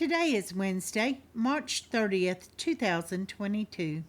Today is Wednesday, March 30th, 2022.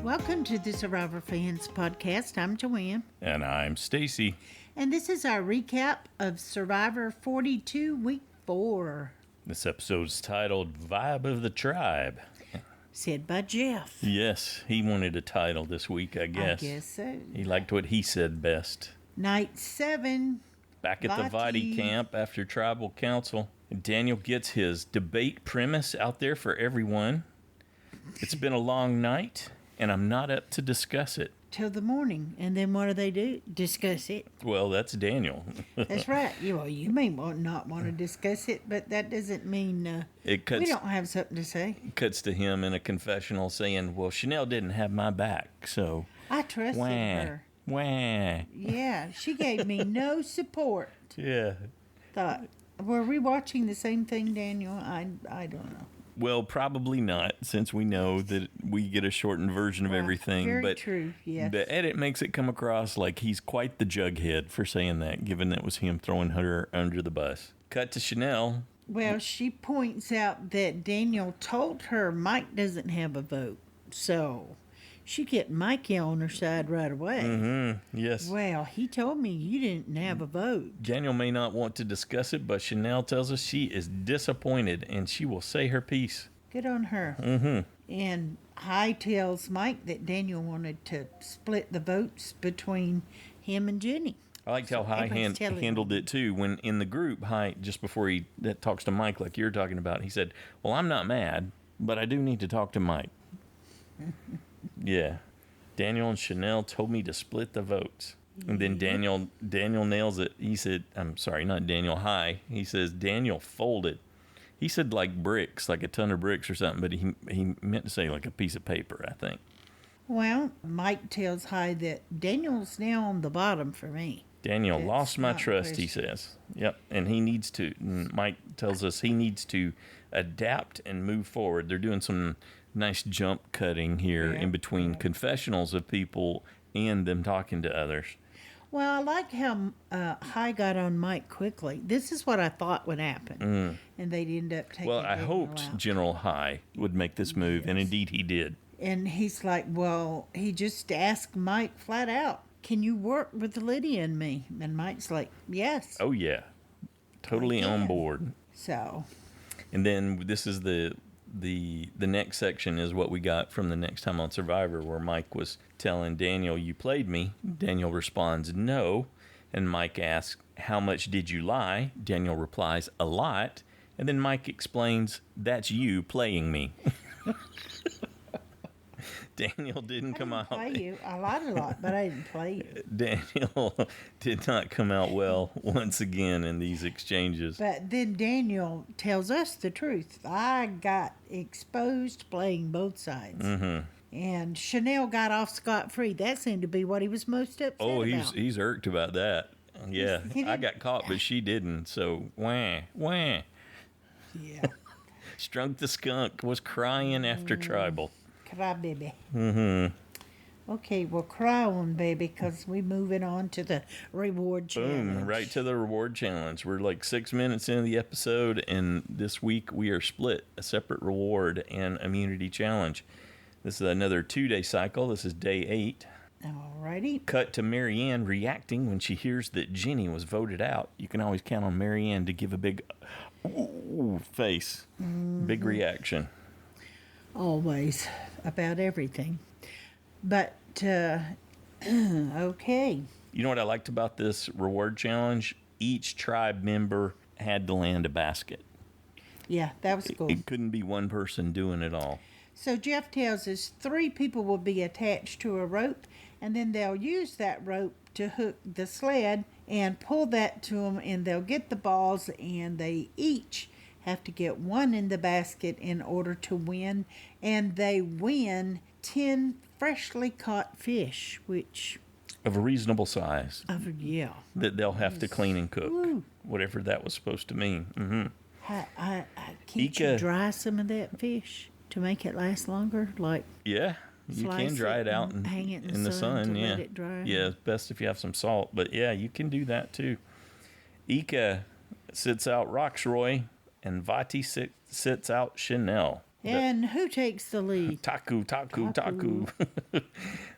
Welcome to the Survivor Fans Podcast. I'm Joanne. And I'm Stacy. And this is our recap of Survivor 42, Week 4. This episode's titled Vibe of the Tribe. Said by Jeff. Yes, he wanted a title this week, I guess. I guess so. He liked what he said best. Night 7. Back at the Vati camp after tribal council, Daniel gets his debate premise out there for everyone. It's been a long night, and I'm not up to discuss it. Till the morning. And then what do? Discuss it. Well, that's Daniel. That's right. You may not want to discuss it, but that doesn't mean we don't have something to say. Cuts to him in a confessional saying, well, Chanelle didn't have my back, so... I trusted her. Wah. Yeah, she gave me no support. Yeah. Were we watching the same thing, Daniel? I don't know. Well, probably not, since we know that we get a shortened version of everything. Very true, yes. The edit makes it come across like he's quite the jughead for saying that, given that was him throwing her under the bus. Cut to Chanelle. Well, she points out that Daniel told her Mike doesn't have a vote, so she get Mikey on her side right away. Mm-hmm, yes. Well, he told me you didn't have a vote. Daniel may not want to discuss it, but Chanelle tells us she is disappointed and she will say her piece. Good on her. Mm-hmm. And High tells Mike that Daniel wanted to split the votes between him and Jenny. I liked how High handled it, too. When in the group, High, just before he talks to Mike like you're talking about, he said, well, I'm not mad, but I do need to talk to Mike. Yeah. Daniel and Chanelle told me to split the votes. And then Daniel nails it. He said, I'm sorry, not Daniel, High. He says, Daniel folded. He said like bricks, like a ton of bricks or something, but he meant to say like a piece of paper, I think. Well, Mike tells High that Daniel's now on the bottom for me. Daniel lost my trust, he says. Yep, and Mike tells us he needs to adapt and move forward. They're doing some nice jump cutting here in between confessionals of people and them talking to others. Well, I like how High got on Mike quickly. This is what I thought would happen. And they'd end up taking Well, I hoped out. General High would make this move, and indeed he did. And he's like, well, he just asked Mike flat out, can you work with Lydia and me? And Mike's like, yes. Oh, yeah. Totally on board. So. And then this is the next section is what we got from the next time on Survivor, where Mike was telling Daniel, you played me. Daniel responds, no. And Mike asks, how much did you lie? Daniel replies, a lot. And then Mike explains, that's you playing me. Daniel didn't come out. I didn't play you. I lied a lot, but I didn't play you. Daniel did not come out well once again in these exchanges. But then Daniel tells us the truth. I got exposed playing both sides. Mm-hmm. And Chanelle got off scot-free. That seemed to be what he was most upset about. He's irked about that. Yeah, I got caught, but she didn't. So, wah. Yeah. Strunk the skunk was crying after tribal. Cry, baby. Mm-hmm. Okay, well, cry on, baby, because we're moving on to the reward challenge. Boom, right to the reward challenge. We're like 6 minutes into the episode, and this week we are split a separate reward and immunity challenge. This is another 2-day cycle. This is day 8. Alrighty. Cut to Maryanne reacting when she hears that Jenny was voted out. You can always count on Maryanne to give a big ooh face. Mm-hmm. Big reaction. Always. About everything. But, okay. You know what I liked about this reward challenge? Each tribe member had to land a basket. Yeah, that was cool. It couldn't be one person doing it all. So Jeff tells us 3 people will be attached to a rope, and then they'll use that rope to hook the sled and pull that to them, and they'll get the balls, and they each have to get one in the basket in order to win, and they win 10 freshly caught fish, which Of a reasonable size yeah. that they'll have to clean and cook, Woo. whatever that was supposed to mean. Mm-hmm. Can't you dry some of that fish to make it last longer? Like, Yeah, you slice can dry it out and hang it in the sun. to Yeah, let it dry. yeah, it's best if you have some salt. But yeah, you can do that too. Ika sits out Rocksroy, and Vati sits out Chanelle. And who takes the lead? Taku.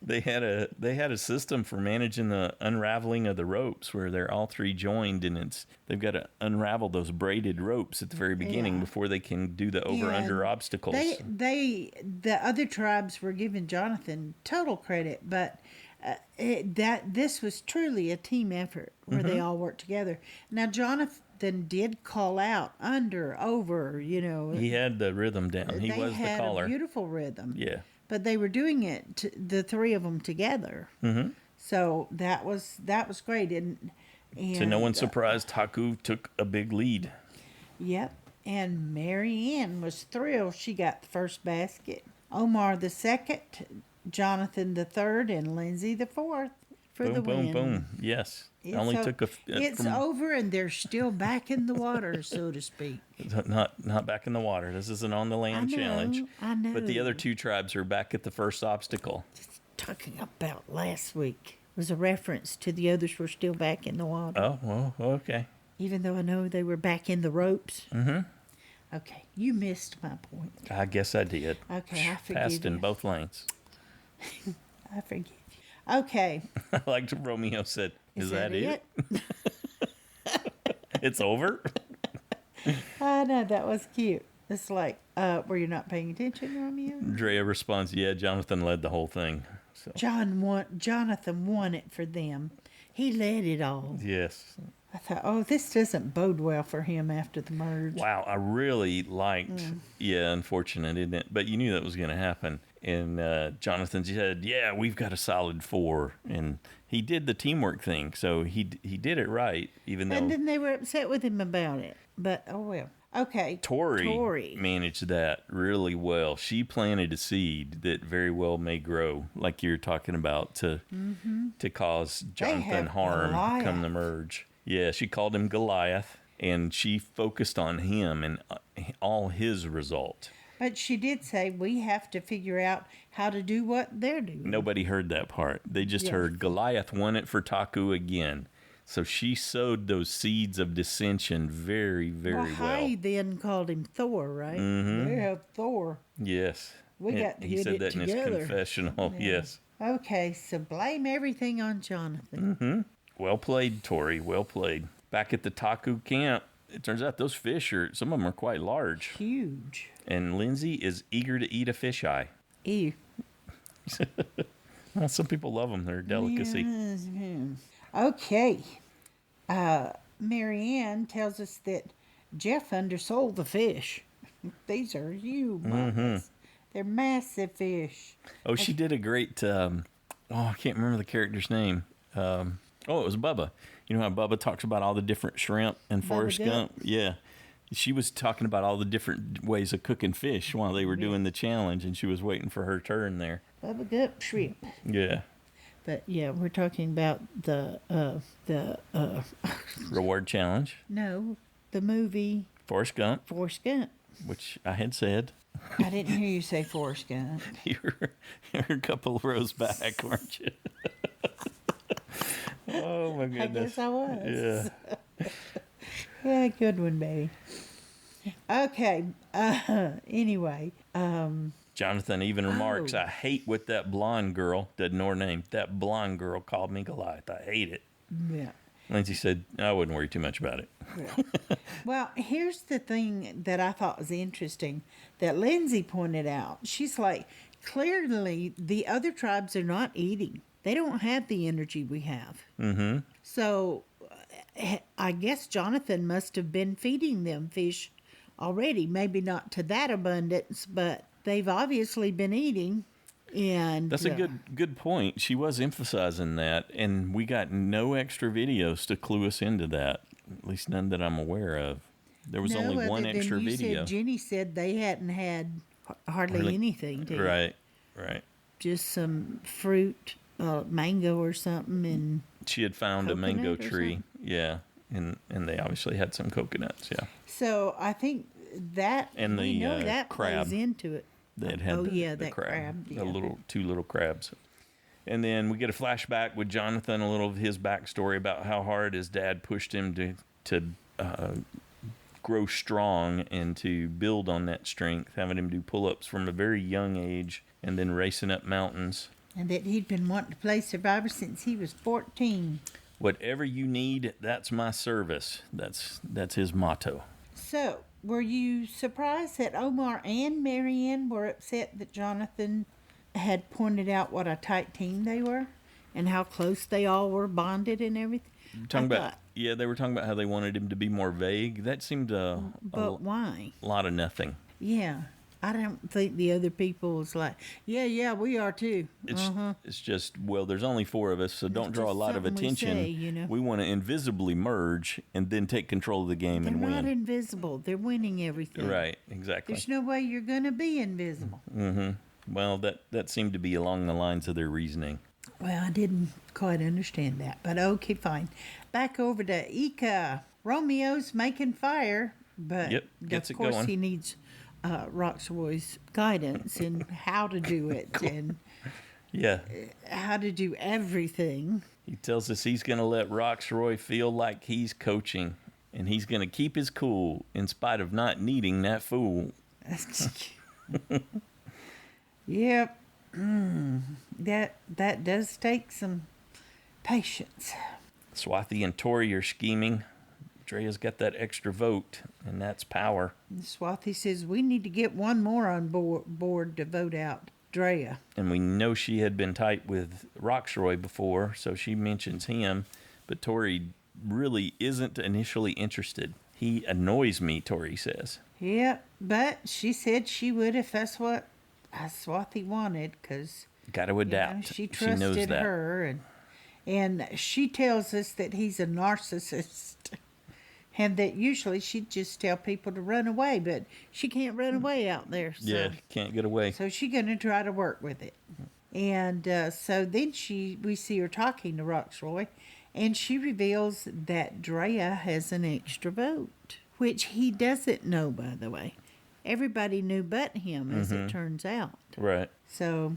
They had a system for managing the unraveling of the ropes where they're all three joined, and they've got to unravel those braided ropes at the very beginning before they can do the over-under obstacles. The other tribes were giving Jonathan total credit, but this was truly a team effort where they all worked together. Now Jonathan did call out under, over, He had the rhythm down. He was the caller. They had a beautiful rhythm. Yeah. But they were doing it, the three of them together. Mm-hmm. So that was great. And to no one's surprise, Taku took a big lead. Yep. And Maryanne was thrilled she got the first basket. Omar the second, Jonathan the third, and Lindsay the fourth for the win. Boom. Yes. It's over, and they're still back in the water, so to speak. Not back in the water. This isn't on the land challenge. I know. But the other two tribes are back at the first obstacle. Just talking about last week was a reference to the others were still back in the water. Oh, well, okay. Even though I know they were back in the ropes. Mm-hmm. Okay, you missed my point. I guess I did. Okay, I forgive Passed in both lanes. I forgive you. Okay. Like Romeo said, is that it? It's over? I know, that was cute. It's like, were you not paying attention, Romeo? Drea responds, yeah, Jonathan led the whole thing. So. Jonathan won it for them. He led it all. Yes. I thought, this doesn't bode well for him after the merge. Wow, I really liked, unfortunate, isn't it? But you knew that was going to happen. And Jonathan said, yeah, we've got a solid 4. And he did the teamwork thing, so he did it right, even though... And then they were upset with him about it. But, oh well. Okay. Tori managed that really well. She planted a seed that very well may grow, like you're talking about, to cause Jonathan harm come the merge. Yeah, she called him Goliath, and she focused on him and all his result. But she did say we have to figure out how to do what they're doing. Nobody heard that part. They just heard Goliath won it for Taku again. So she sowed those seeds of dissension very, very well. He then called him Thor, right? Mm-hmm. They have Thor. Yes. He said that together. In his confessional. Yeah. Yes. Okay, so blame everything on Jonathan. Mm-hmm. Well played, Tori. Well played. Back at the Taku camp, it turns out those fish some of them are quite large. Huge. And Lindsay is eager to eat a fisheye. Ew. Well, some people love them. They're a delicacy. Okay. Maryanne tells us that Jeff undersold the fish. These are huge. They're massive fish. Oh, she did a great... I can't remember the character's name. It was Bubba. You know how Bubba talks about all the different shrimp and Forrest Gump? Yeah. She was talking about all the different ways of cooking fish while they were doing the challenge, and she was waiting for her turn there. Bubba Gump shrimp. Yeah. But yeah, we're talking about the reward challenge. No, the movie Forrest Gump. Forrest Gump. Which I had said. I didn't hear you say Forrest Gump. You're a couple of rows back, weren't you? Oh my goodness. I guess I was. Yeah. Yeah, good one, baby. Okay. Anyway. Jonathan even remarks, I hate what that blonde girl, doesn't know her name, that blonde girl called me Goliath. I hate it. Yeah. Lindsay said, I wouldn't worry too much about it. Yeah. Well, here's the thing that I thought was interesting that Lindsay pointed out. She's like, clearly the other tribes are not eating. They don't have the energy we have. Mm-hmm. So I guess Jonathan must have been feeding them fish already. Maybe not to that abundance, but they've obviously been eating. And That's a good point. She was emphasizing that, and we got no extra videos to clue us into that. At least none that I'm aware of. There was only one extra video. Said Jenny said they hadn't had hardly anything to eat. Right. Just some fruit, mango or something, and she had found a mango tree. Yeah, and they obviously had some coconuts. Yeah. So I think that and the that crab plays into it. That had the crab. The two little crabs. And then we get a flashback with Jonathan, a little of his backstory about how hard his dad pushed him to grow strong and to build on that strength, having him do pull-ups from a very young age and then racing up mountains. And that he'd been wanting to play Survivor since he was 14. Whatever you need, that's my service. That's his motto. So, were you surprised that Omar and Maryanne were upset that Jonathan had pointed out what a tight team they were and how close they all were bonded and everything? They were talking about how they wanted him to be more vague. That seemed why? A lot of nothing. Yeah. I don't think the other people was like, yeah, we are too. It's just, well, there's only 4 of us, so don't draw a lot of attention. We want to invisibly merge and then take control of the game and win. They're not invisible. They're winning everything. Right, exactly. There's no way you're going to be invisible. Mm-hmm. Well, that seemed to be along the lines of their reasoning. Well, I didn't quite understand that, but okay, fine. Back over to Ika. Romeo's making fire, but of course he needs Rocksroy's guidance in how to do it and how to do everything. He tells us he's going to let Rocksroy feel like he's coaching, and he's going to keep his cool in spite of not needing that fool. Yep. That does take some patience. Swathi and Tori are scheming. Drea's got that extra vote, and that's power. Swathi says, we need to get one more on board to vote out Drea. And we know she had been tight with Rocksroy before, so she mentions him. But Tori really isn't initially interested. He annoys me, Tori says. Yep, but she said she would if that's what Swathi wanted, because got to adapt. She trusted knows that. her, and she tells us that he's a narcissist, and that usually she'd just tell people to run away, but she can't run away out there. So. Yeah, can't get away. So she's going to try to work with it, and so then we see her talking to Rocksroy, and she reveals that Drea has an extra vote, which he doesn't know, by the way. Everybody knew but him, as it turns out. Right. So,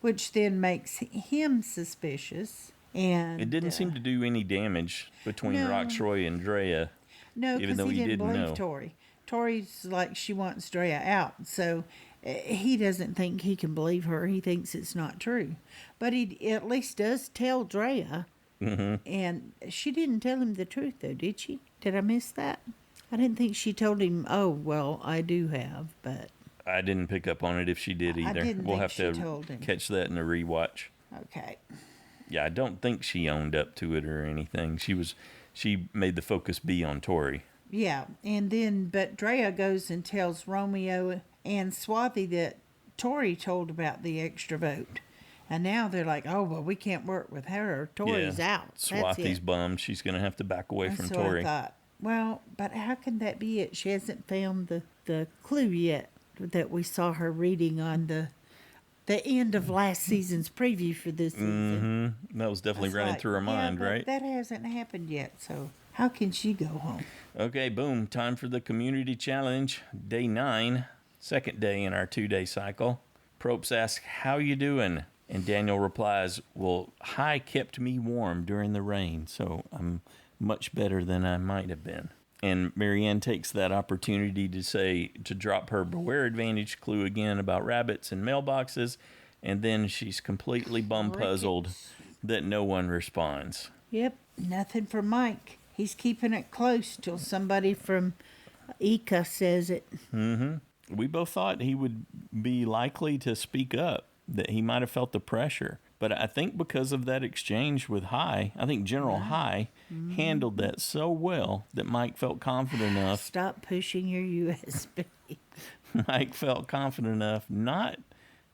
which then makes him suspicious. And it didn't seem to do any damage between Rocksroy and Drea. No, because he didn't believe Tori. Tori's like, she wants Drea out. So he doesn't think he can believe her. He thinks it's not true. But he at least does tell Drea. And she didn't tell him the truth, though, did she? Did I miss that? I didn't think she told him, oh, well, I do have, but... I didn't pick up on it if she did either. We'll have to catch that in a rewatch. Okay. Yeah, I don't think she owned up to it or anything. She made the focus be on Tori. Yeah, and then, but Drea goes and tells Romeo and Swathi that Tori told about the extra vote. And now they're like, oh, well, we can't work with her. Tori's out. Swathi's bummed. She's going to have to back away from Tori. I thought, well, but how can that be it? She hasn't found the clue yet that we saw her reading on the end of last season's preview for this season. That was definitely running through her mind, right? That hasn't happened yet, so how can she go home? Okay, boom. Time for the community challenge. Day 9, second day in our 2-day cycle. Propes asks, how you doing? And Daniel replies, well, Hi kept me warm during the rain, so I'm much better than I might have been. And Maryanne takes that opportunity to drop her beware advantage clue again about rabbits and mailboxes, and then she's completely bum-puzzled that no one responds. Yep, nothing from Mike. He's keeping it close till somebody from Ika says it. We both thought he would be likely to speak up, that he might have felt the pressure. But I think because of that exchange with High, I think General High handled that so well that Mike felt confident enough. Stop pushing your USB. Mike felt confident enough not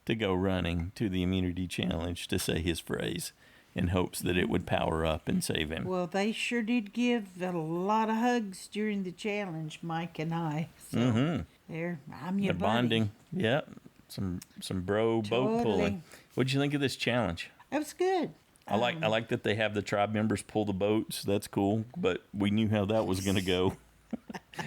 to go running to the immunity challenge to say his phrase in hopes that it would power up and save him. Well, they sure did give a lot of hugs during the challenge, Mike and I. So there, I'm your They're buddy. bonding. Yeah. Some bro boat pulling. What'd you think of this challenge? It was good. I like that they have the tribe members pull the boats. That's cool. But we knew how that was going to go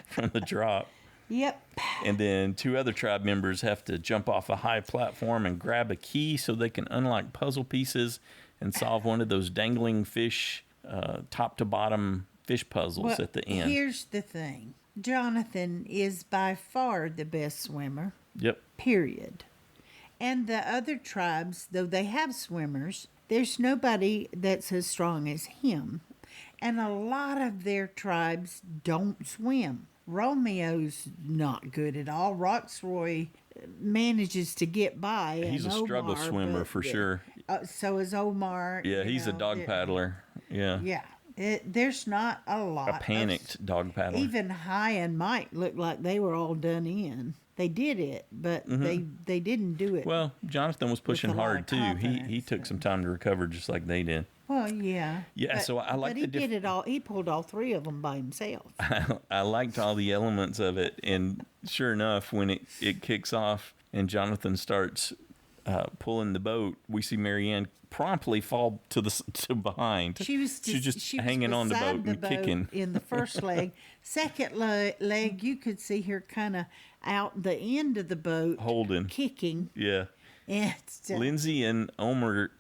from the drop. Yep. And then 2 other tribe members have to jump off a high platform and grab a key so they can unlock puzzle pieces and solve one of those dangling fish, top to bottom fish puzzles at the end. Here's the thing. Jonathan is by far the best swimmer. Yep. Period. And the other tribes, though they have swimmers, there's nobody that's as strong as him. And a lot of their tribes don't swim. Romeo's not good at all. Rocksroy manages to get by. He's a struggle swimmer for sure. So is Omar. Yeah, he's a dog paddler. Yeah. Yeah. There's not a lot. A panicked dog paddler. Even High and Mike looked like they were all done in. They did it, but they didn't do it. Well, Jonathan was pushing hard too. He took some time to recover just like they did. Well, yeah. Yeah, but, so I like but he did it all. He pulled all 3 of them by himself. I liked all the elements of it, and sure enough, when it kicks off and Jonathan starts pulling the boat, we see Maryanne promptly fall to behind. She was hanging on the boat and kicking in the first leg. Second leg, you could see her kind of out the end of the boat, holding, kicking. Yeah. And Lindsay and Omar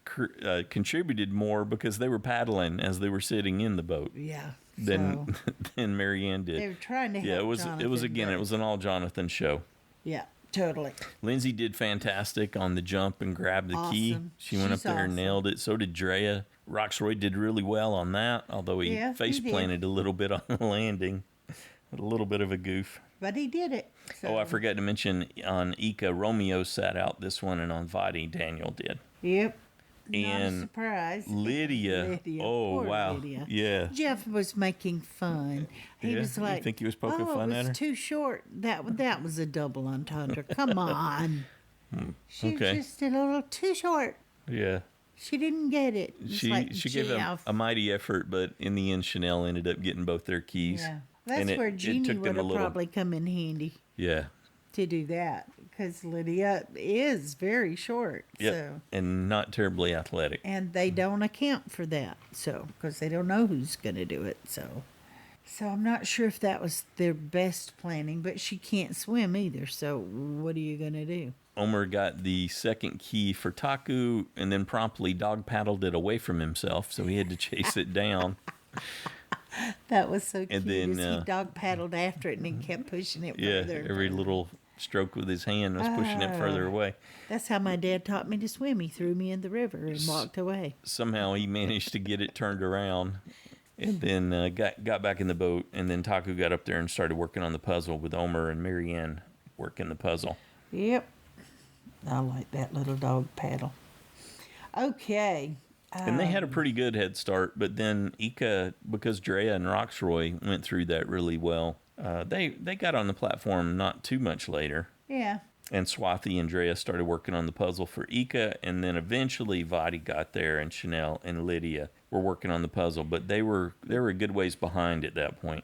contributed more because they were paddling as they were sitting in the boat. Yeah. Than Maryanne did. They were trying to help. Yeah, it was Jonathan, it was an all Jonathan show. Yeah, totally. Lindsay did fantastic on the jump and grabbed the key. She went up there and nailed it. So did Drea. Rocksroy did really well on that, although he face planted a little bit on the landing. A little bit of a goof. But he did it. So. Oh, I forgot to mention on Ika, Romeo sat out this one, and on Vati, Daniel did. Yep. And not a surprise. Lydia. Oh, wow. Lydia. Yeah. Jeff was making fun. He was like, you think he was poking fun at her? It was too short. That was a double entendre. Come on. She just did a little too short. Yeah. She didn't get it. She gave a mighty effort, but in the end, Chanelle ended up getting both their keys. Yeah. That's where Jeannie would have probably come in handy. Yeah. To do that, because Lydia is very short. Yep. So. And not terribly athletic. And they don't account for that, so because they don't know who's going to do it. So I'm not sure if that was their best planning, but she can't swim either. So what are you going to do? Omar got the second key for Taku and then promptly dog paddled it away from himself, so he had to chase it down. That was so cute. And then he dog paddled after it and he kept pushing it further. Yeah, every little stroke with his hand was pushing it further away. That's how my dad taught me to swim. He threw me in the river and walked away. Somehow he managed to get it turned around and then got back in the boat. And then Taku got up there and started working on the puzzle with Omar and Maryanne working the puzzle. Yep. I like that little dog paddle. Okay. And they had a pretty good head start, but then Ika, because Drea and Rocksroy went through that really well, they got on the platform not too much later. Yeah. And Swathi and Drea started working on the puzzle for Ika, and then eventually Vati got there, and Chanelle and Lydia were working on the puzzle, but they were a good ways behind at that point.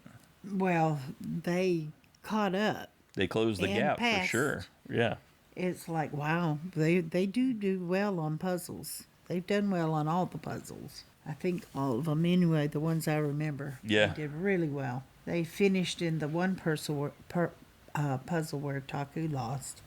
Well, they caught up. They closed the gap passed. For sure. Yeah. It's like, wow, they do well on puzzles. They've done well on all the puzzles. I think all of them anyway, the ones I remember. Yeah. They did really well. They finished in the one puzzle where Taku lost.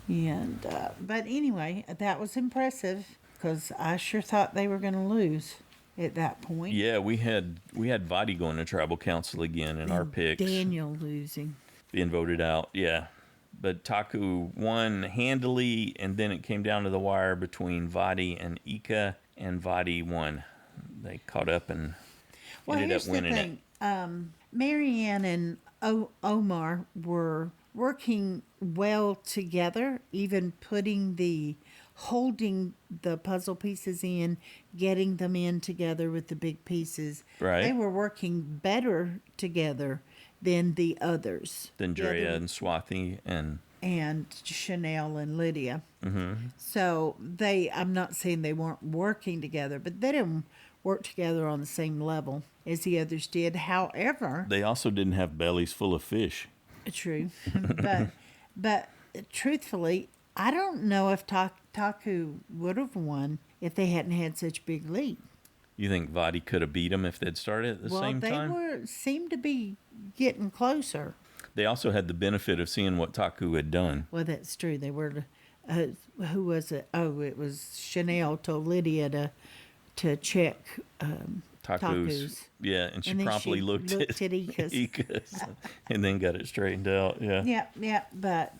And but anyway, that was impressive because I sure thought they were going to lose at that point. Yeah, we had Vati going to tribal council again in our picks. Daniel losing. Being voted out, yeah. But Taku won handily, and then it came down to the wire between Vati and Ika, and Vati won. They caught up and ended up winning it. Maryanne and Omar were working well together, even holding the puzzle pieces in, getting them in together with the big pieces. Right. They were working better together than the others. Than Drea and Swathi and and Chanelle and Lydia. Mm-hmm. So I'm not saying they weren't working together, but they didn't work together on the same level as the others did. However, They also didn't have bellies full of fish. true, but truthfully, I don't know if Taku would have won if they hadn't had such a big lead. You think Vati could have beat them if they'd started at the same time? Well, they seemed to be getting closer. They also had the benefit of seeing what Taku had done. Well, that's true. They were. Who was it? Oh, it was Chanelle told Lydia to check Taku's. Yeah, and she And then promptly she looked at at Ika's. Ika's and then got it straightened out. Yeah. Yeah,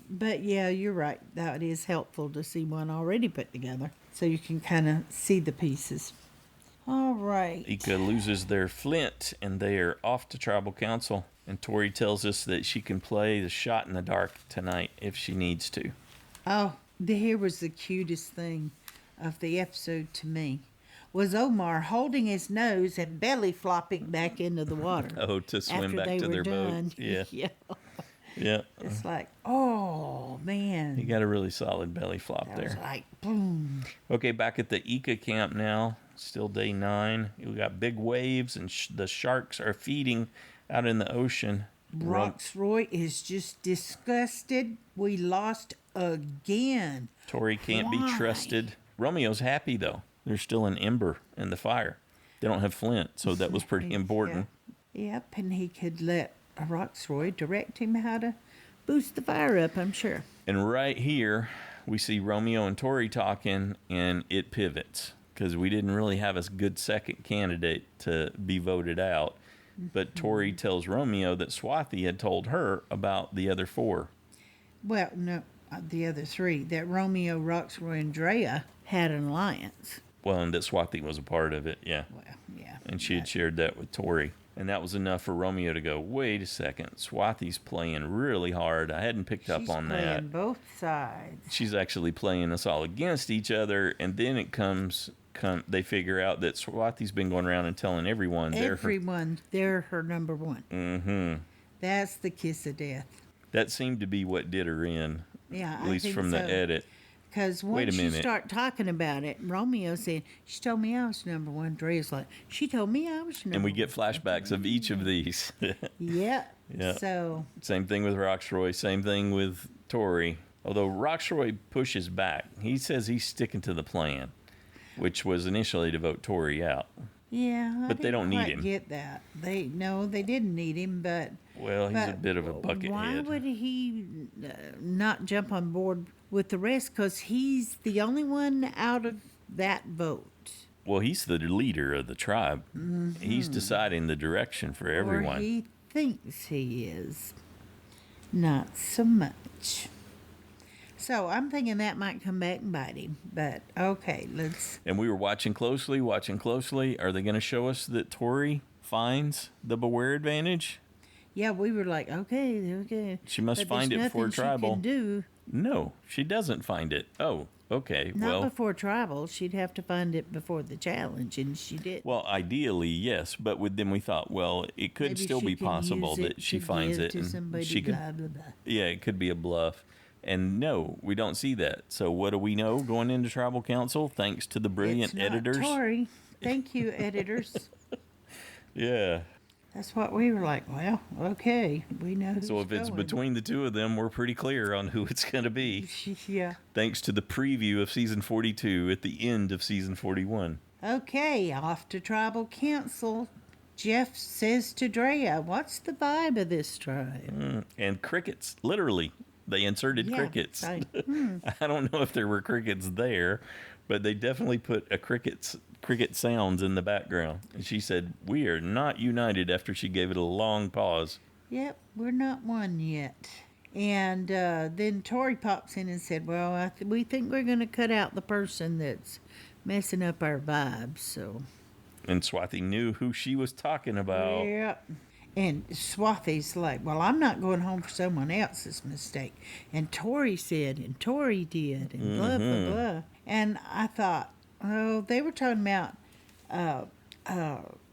but yeah, you're right. That is helpful to see one already put together, so you can kind of see the pieces. All right. Ika loses their flint, and they are off to tribal council. And Tori tells us that she can play the shot in the dark tonight if she needs to. Oh, here was the cutest thing of the episode to me. Was Omar holding his nose and belly flopping back into the water. Oh, to swim after back they to were their done. boat. Yeah. Yeah. Yeah. It's like, oh, man. He got a really solid belly flop That was there. like, boom. Okay, back at the Ika camp now. Still day 9. We got big waves, and the sharks are feeding out in the ocean. Rocksroy is just disgusted. We lost again. Tori can't be Why? trusted. Romeo's happy, though. There's still an ember in the fire. They don't have flint, so that was pretty important. Yeah. Yep, and he could let Rocksroy direct him how to boost the fire up, I'm sure. And right here, we see Romeo and Tori talking, and it pivots. Because we didn't really have a good second candidate to be voted out. But Tori tells Romeo that Swathi had told her about the other 4. Well, no, the other 3. That Romeo, Rocksroy, and Drea had an alliance. Well, and that Swathi was a part of it, yeah. Well, yeah. And she had shared that with Tori. And that was enough for Romeo to go, wait a second, Swathi's playing really hard. I hadn't picked up on that. She's playing both sides. She's actually playing us all against each other. And then it they figure out that Swathi's been going around and telling everyone they're her number 1. Mm-hmm. That's the kiss of death. That seemed to be what did her in. Yeah, at least from the edit. Because once you start talking about it, Romeo said, she told me I was number 1. Dre's like, she told me I was number 1. And we get flashbacks of each of these. Yeah. Yeah. So. Same thing with Rocksroy. Same thing with Tori. Although Rocksroy pushes back. He says he's sticking to the plan, which was initially to vote Tori out. Yeah. But they don't need him. Get that. They didn't need him, but. Well, he's a bit of a buckethead. Why would he not jump on board with the rest? Because he's the only one out of that vote. Well, he's the leader of the tribe. Mm-hmm. He's deciding the direction for everyone. Or he thinks he is. Not so much. So I'm thinking that might come back and bite him. But okay, let's. And we were watching closely. Are they going to show us that Tori finds the Beware advantage? Yeah, we were like, okay. She must find it before tribal. She can do. No, she doesn't find it. Oh, okay. Not before tribal. She'd have to find it before the challenge, and she did. Well, ideally, yes, but then we thought, well, it could still be possible that she finds it, and she could. Blah, blah, blah. Yeah, it could be a bluff. And no, we don't see that. So what do we know going into tribal council? Thanks to the brilliant editors. Tori. Thank you, editors. Yeah. That's what we were like. Well, okay, we know who's So if it's between the two of them, we're pretty clear on who it's going to be. Yeah. Thanks to the preview of season 42 at the end of season 41. Okay, off to tribal council. Jeff says to Drea, "What's the vibe of this tribe?" And crickets, literally. They inserted crickets. Right. I don't know if there were crickets there, but they definitely put cricket sounds in the background. And she said, "We are not united," after she gave it a long pause. Yep, we're not one yet. And then Tori pops in and said, "Well, we think we're going to cut out the person that's messing up our vibes." So. And Swathi knew who she was talking about. Yep. And Swathi's like, "Well, I'm not going home for someone else's mistake." And Tori said, and Tori did, and blah, blah, blah. And I thought, oh, they were talking about,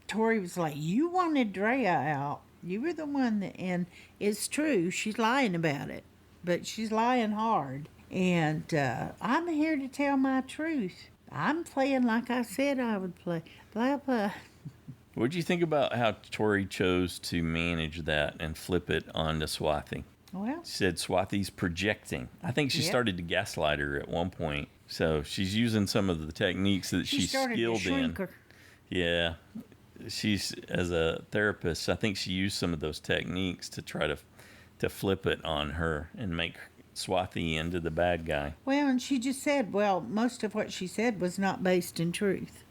Tori was like, "You wanted Drea out. You were the one that," and it's true, she's lying about it. but she's lying hard. And I'm here to tell my truth. I'm playing like I said I would play. Blah, blah. What do you think about how Tori chose to manage that and flip it onto Swathi? Well, She said Swathi's projecting. I think she Yep. started to gaslight her at one point. So she's using some of the techniques that she she's started to skilled shrink in. her. Yeah. She's, as a therapist, I think she used some of those techniques to try to flip it on her and make Swathi into the bad guy. Well, and she just said, well, most of what she said was not based in truth,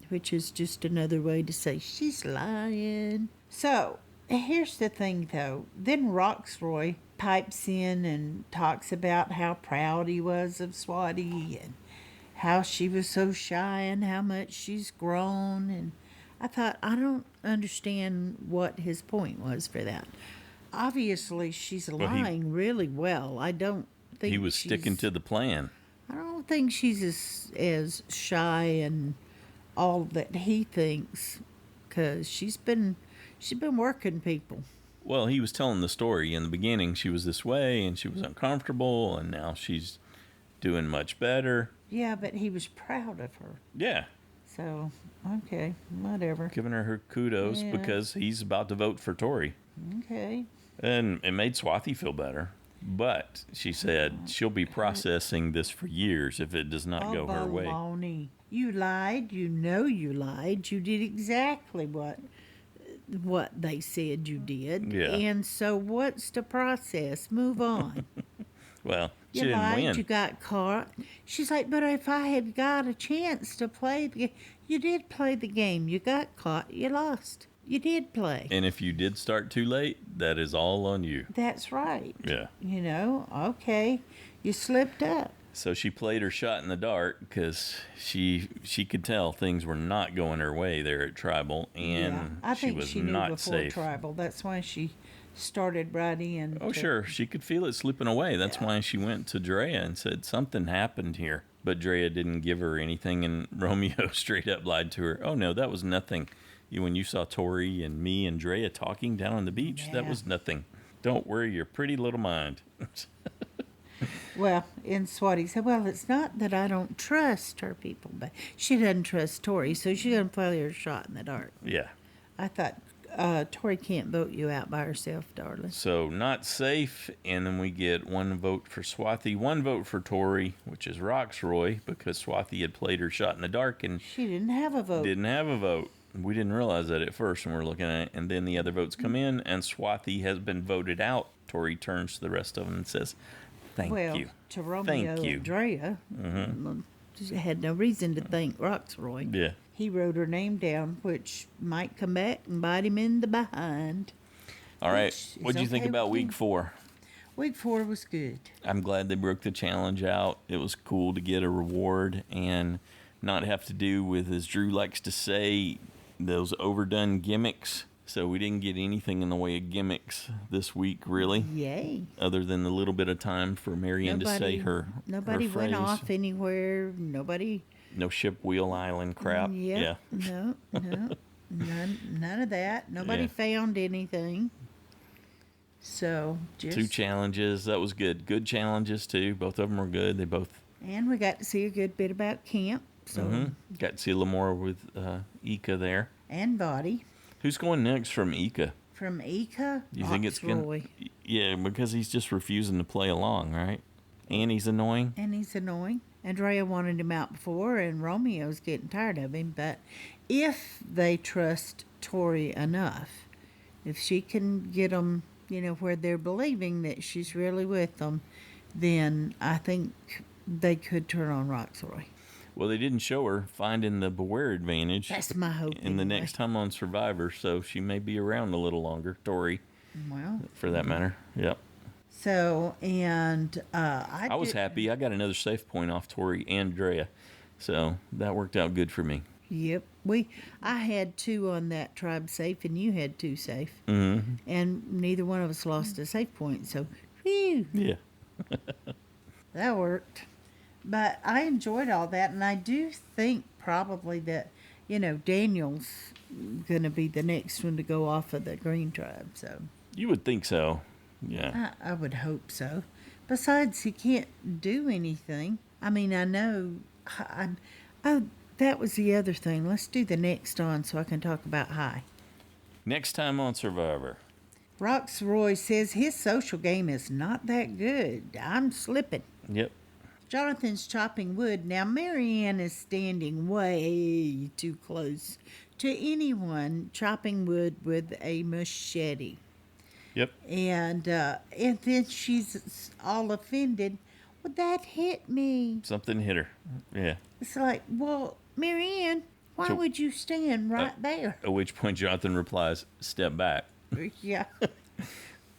which is just another way to say she's lying. So, here's the thing, though. Then Rocksroy pipes in and talks about how proud he was of Swati and how she was so shy and how much she's grown. And I thought, I don't understand what his point was for that. Obviously, she's lying really well. I don't think He was sticking to the plan. I don't think she's as shy and all that he thinks, because she's been working people. Well, he was telling the story. In the beginning, she was this way and she was uncomfortable, and now she's doing much better. Yeah, but he was proud of her. Yeah. So, okay, whatever. Giving her kudos Yeah. because he's about to vote for Tori. Okay. And it made Swathi feel better. But she said she'll be processing this for years if it does not go her way. Baloney. You lied. You know you lied. You did exactly what they said you did. Yeah. And so what's the process? Move on. Well, she You didn't lied, win. you got caught. She's like, but if I had got a chance to play the game, you did play the game. You got caught, you lost. You did play. And if you did start too late, that is all on you. That's right. Yeah. You know, okay, you slipped up. So she played her shot in the dark because she could tell things were not going her way there at Tribal, and I she think was she knew not before safe. Tribal. That's why she started right in. Oh, sure. She could feel it slipping away. That's why she went to Drea and said something happened here. But Drea didn't give her anything, and Romeo straight up lied to her. Oh, no, that was nothing. When you saw Tori and me and Drea talking down on the beach, that Yeah. was nothing. Don't worry your pretty little mind. Well, and Swati said, well, it's not that I don't trust her people, but she doesn't trust Tori, so she's going to play her shot in the dark. Yeah. I thought, Tori can't vote you out by herself, darling. So not safe, and then we get one vote for Swathi, one vote for Tori, which is Rocksroy, because Swathi had played her shot in the dark and She didn't have a vote. didn't have a vote. We didn't realize that at first when we were looking at it, and then the other votes come in, and Swathi has been voted out. Tori turns to the rest of them and says, "Thank Well, you." to Romeo Thank you. and Drea, she had no reason to thank Rocksroy. Yeah. He wrote her name down, which might come back and bite him in the behind. All right. Which What do you is think okay about with me. week 4? Week 4 was good. I'm glad they broke the challenge out. It was cool to get a reward and not have to do with, as Drew likes to say, those overdone gimmicks. So we didn't get anything in the way of gimmicks this week, really, Yay. other than the little bit of time for Maryanne to say her Nobody her went phrase. off anywhere. Nobody. No Ship Wheel Island crap. Yep. Yeah. No. None of that. Nobody Yeah. found anything. So just 2 challenges. That was good. Good challenges, too. Both of them were good. They both and we got to see a good bit about camp. So got to see a little more with Ika there. and Body Who's going next from Ika? from Ika. You think it's going Rocksroy. to... Yeah, because he's just refusing to play along, right? And he's annoying. And he's annoying. Andrea wanted him out before, and Romeo's getting tired of him. But if they trust Tori enough, if she can get them, where they're believing that she's really with them, then I think they could turn on Rocksroy. Well, they didn't show her finding the Beware advantage That's my hope. in the anyway. next time on Survivor, so she may be around a little longer, Tori, Well, for that matter. Yep. so, and I was happy. I got another safe point off Tori and Drea, so that worked out good for me. Yep. I had 2 on that tribe safe, and you had 2 safe. Mm-hmm. And neither one of us lost a safe point, so whew, Yeah. that worked. But I enjoyed all that, and I do think probably that, Daniel's going to be the next one to go off of the green tribe, so You would think so. Yeah. I would hope so. Besides, he can't do anything. I mean, I know. Oh, that was the other thing. Let's do the next on so I can talk about high. Next time on Survivor. Rocksroy says his social game is not that good. I'm slipping. Yep. Jonathan's chopping wood. Now, Maryanne is standing way too close to anyone chopping wood with a machete. Yep. And then she's all offended. Well, that hit me. Something hit her. Yeah. It's like, well, Maryanne, why would you stand right there? At which point Jonathan replies, "Step back." Yeah.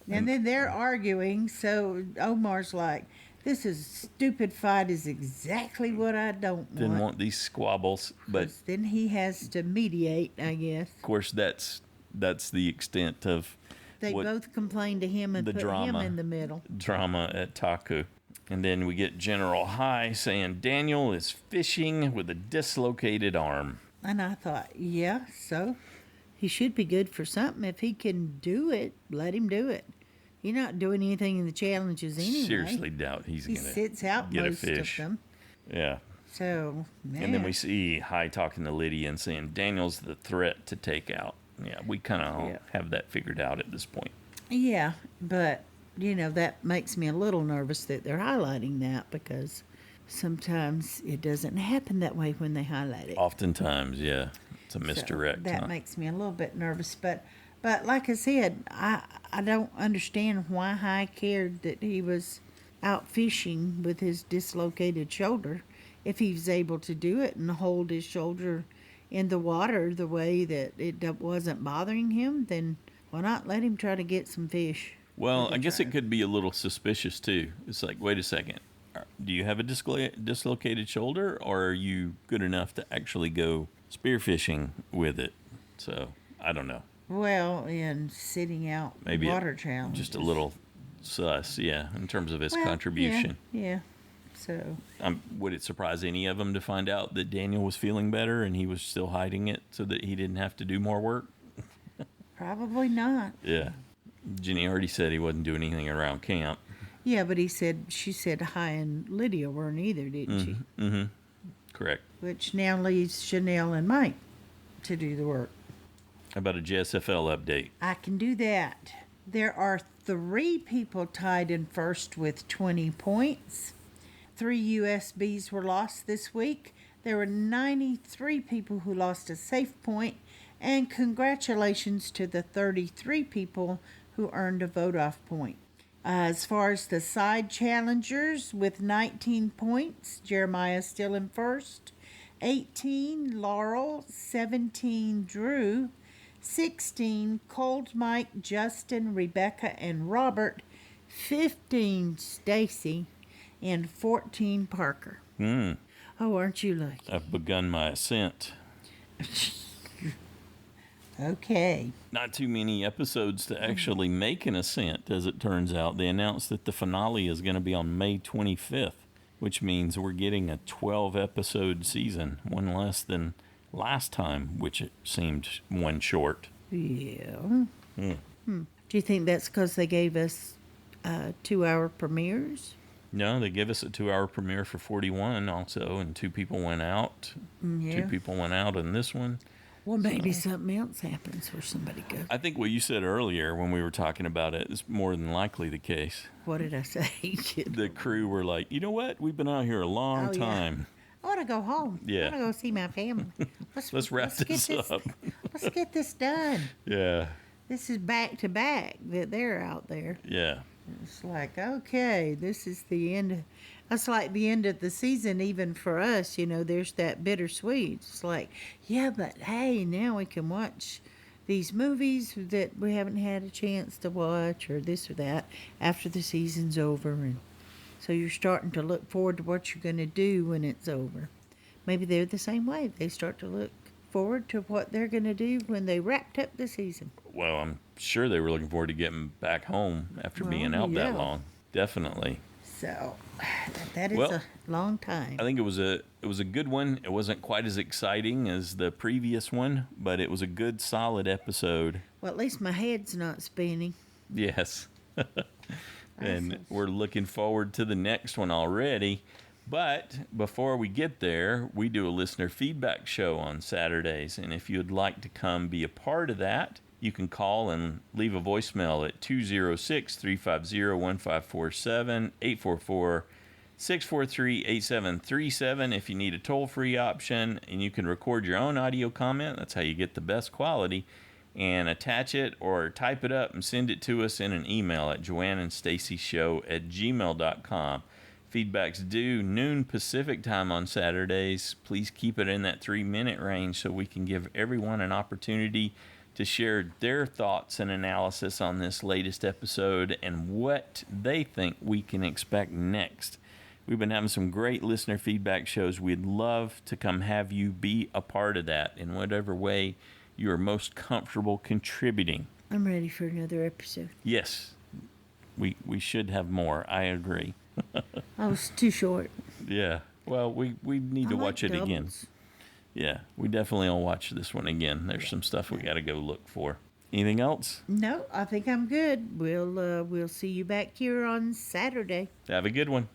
And then they're arguing. So Omar's like, this is stupid fight is exactly what I don't want. Didn't want these squabbles, but then he has to mediate, I guess. of course that's the extent of They both complain to him and the put drama, him in the middle. Drama at Taku. And then we get General High saying Daniel is fishing with a dislocated arm. And I thought, yeah, so he should be good for something. If he can do it, let him do it. You're not doing anything in the challenges anyway. Seriously doubt he's going to sits out get most a fish. of them. Yeah. So, man. And then we see High talking to Lydia and saying Daniel's the threat to take out. Yeah, we kind of have that figured out at this point. Yeah, but, that makes me a little nervous that they're highlighting that because sometimes it doesn't happen that way when they highlight it. Oftentimes, yeah. It's a misdirect. So that makes me a little bit nervous. But like I said, I don't understand why High cared that he was out fishing with his dislocated shoulder. If he was able to do it and hold his shoulder in the water the way that it wasn't bothering him, then why not let him try to get some fish? Well, I guess it could be a little suspicious too. It's like, wait a second. Do you have a dislocated shoulder, or are you good enough to actually go spearfishing with it? So, I don't know. Well, in sitting out maybe water challenge. Just a little sus, yeah, in terms of his contribution. Yeah. So. Would it surprise any of them to find out that Daniel was feeling better and he was still hiding it so that he didn't have to do more work? Probably not. Yeah. Jenny already said he wasn't doing anything around camp. Yeah, but she said High and Lydia weren't either, didn't she? Mm-hmm. Correct. Which now leaves Chanelle and Mike to do the work. How about a JSFL update? I can do that. There are 3 people tied in first with 20 points. 3 USBs were lost this week. There were 93 people who lost a safe point, and congratulations to the 33 people who earned a vote-off point. As far as the side challengers, with 19 points, Jeremiah still in first, 18 Laurel, 17 Drew, 16 Cold Mike, Justin, Rebecca, and Robert, 15 Stacy, and 14 Parker. Oh, aren't you lucky? I've begun my ascent. Okay. Not too many episodes to actually make an ascent, as it turns out. They announced that the finale is going to be on May 25th, which means we're getting a 12-episode season, one less than last time, which it seemed one short. Yeah. Do you think that's because they gave us 2-hour premieres? No, they gave us a 2-hour premiere for 41 also, and 2 people went out. Yeah. 2 people went out in this one. Well, maybe something else happens where somebody goes. I think what you said earlier when we were talking about it is more than likely the case. What did I say? The crew were like, you know what? We've been out here a long time. I want to go home. Yeah. I want to go see my family. Let's wrap this up. Let's get this done. Yeah. This is back to back that they're out there. Yeah. It's like, okay, this is the end. That's like the end of the season, even for us. There's that bittersweet. It's like, yeah, but hey, now we can watch these movies that we haven't had a chance to watch, or this or that, after the season's over. And so you're starting to look forward to what you're going to do when it's over. Maybe they're the same way. They start to look forward to what they're going to do when they wrapped up the season. Well, I'm sure they were looking forward to getting back home after being out that long. Definitely. So that is a long time. I think it was a good one. It wasn't quite as exciting as the previous one, but it was a good, solid episode. Well, at least my head's not spinning. Yes. And we're looking forward to the next one already. But before we get there, we do a listener feedback show on Saturdays. And if you'd like to come be a part of that, you can call and leave a voicemail at 206-350-1547, 844-643-8737 if you need a toll-free option. And you can record your own audio comment. That's how you get the best quality. And attach it or type it up and send it to us in an email at joanneandstacyshow@gmail.com. Feedback's due noon Pacific time on Saturdays. Please keep it in that 3-minute range so we can give everyone an opportunity to share their thoughts and analysis on this latest episode and what they think we can expect next. We've been having some great listener feedback shows. We'd love to come have you be a part of that in whatever way you are most comfortable contributing. I'm ready for another episode. Yes, we should have more. I agree. I was too short. Yeah. Well, we need to watch it again. Yeah, we definitely will watch this one again. There's some stuff we got to go look for. Anything else? No, I think I'm good. We'll see you back here on Saturday. Have a good one.